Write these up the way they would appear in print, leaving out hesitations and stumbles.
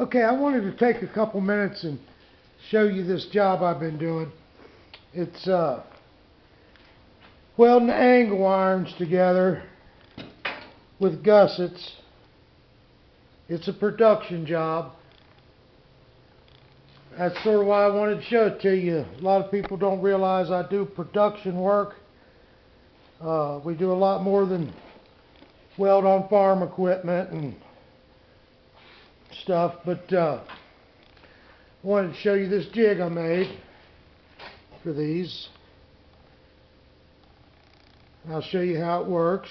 Okay, I wanted to take a couple minutes and show you this job I've been doing. It's welding angle irons together with gussets. It's a production job. That's sort of why I wanted to show it to you. A lot of people don't realize I do production work. We do a lot more than weld on farm equipment and stuff, but I wanted to show you this jig I made for these. I'll show you how it works.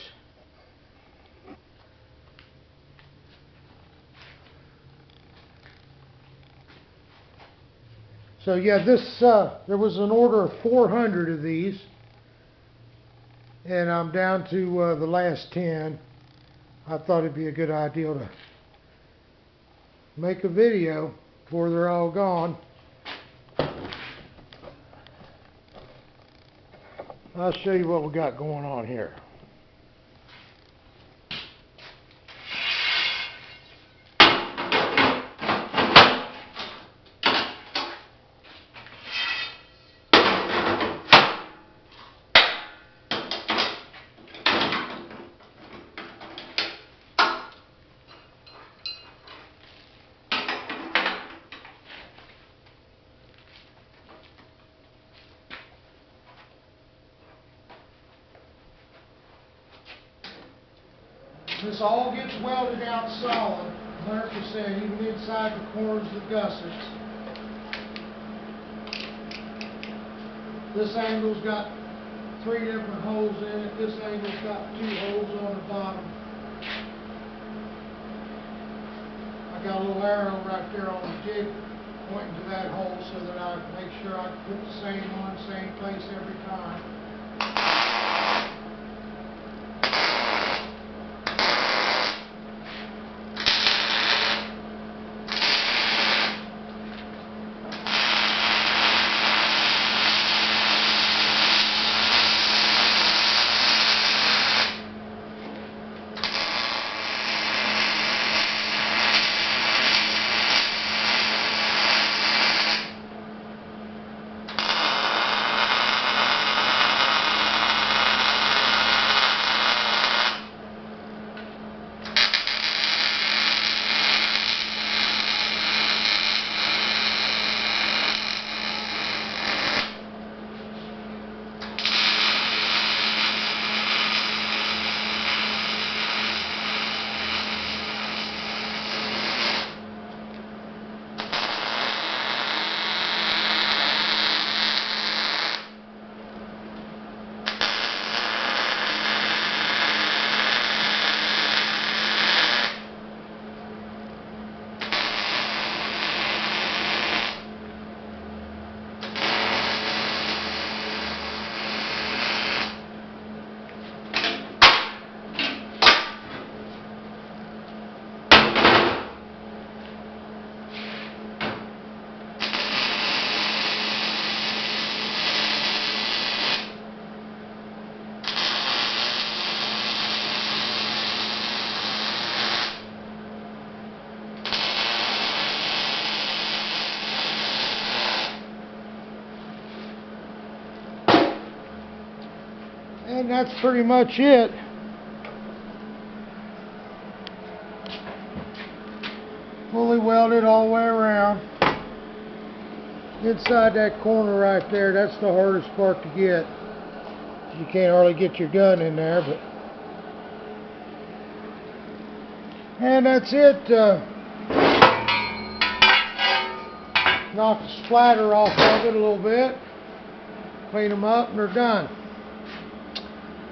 So yeah, there was an order of 400 of these, and I'm down to the last 10. I thought it'd be a good idea to make a video before they're all gone. I'll show you what we got going on here. This all gets welded out solid, 100%, even inside the corners of the gussets. This angle's got 3 different holes in it. This angle's got 2 holes on the bottom. I got a little arrow right there on the jig pointing to that hole so that I make sure I put the same one, same place every time. And that's pretty much it. Fully welded all the way around. Inside that corner right there, that's the hardest part to get. You can't hardly get your gun in there, but... And that's it. Knock the splatter off of it a little bit. Clean them up and they're done.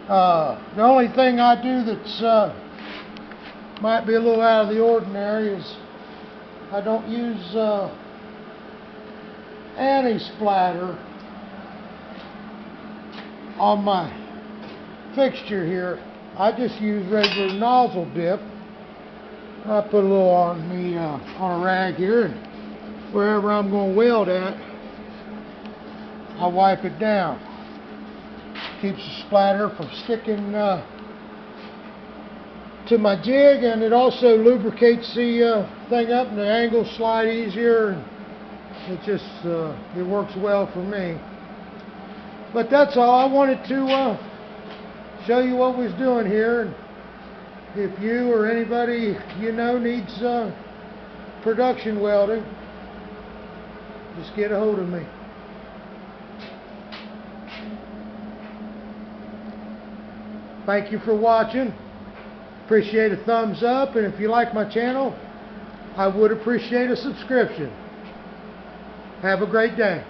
The only thing I do that's might be a little out of the ordinary is I don't use anti-splatter on my fixture here. I just use regular nozzle dip. I put a little on me on a rag here, and wherever I'm going to weld at, I wipe it down. Keeps the splatter from sticking to my jig, and it also lubricates the thing up, and the angles slide easier, and it just it works well for me. But that's all. I wanted to show you what we was doing here, and if you or anybody you know needs production welding, just get a hold of me. Thank you for watching. Appreciate a thumbs up, and if you like my channel, I would appreciate a subscription. Have a great day.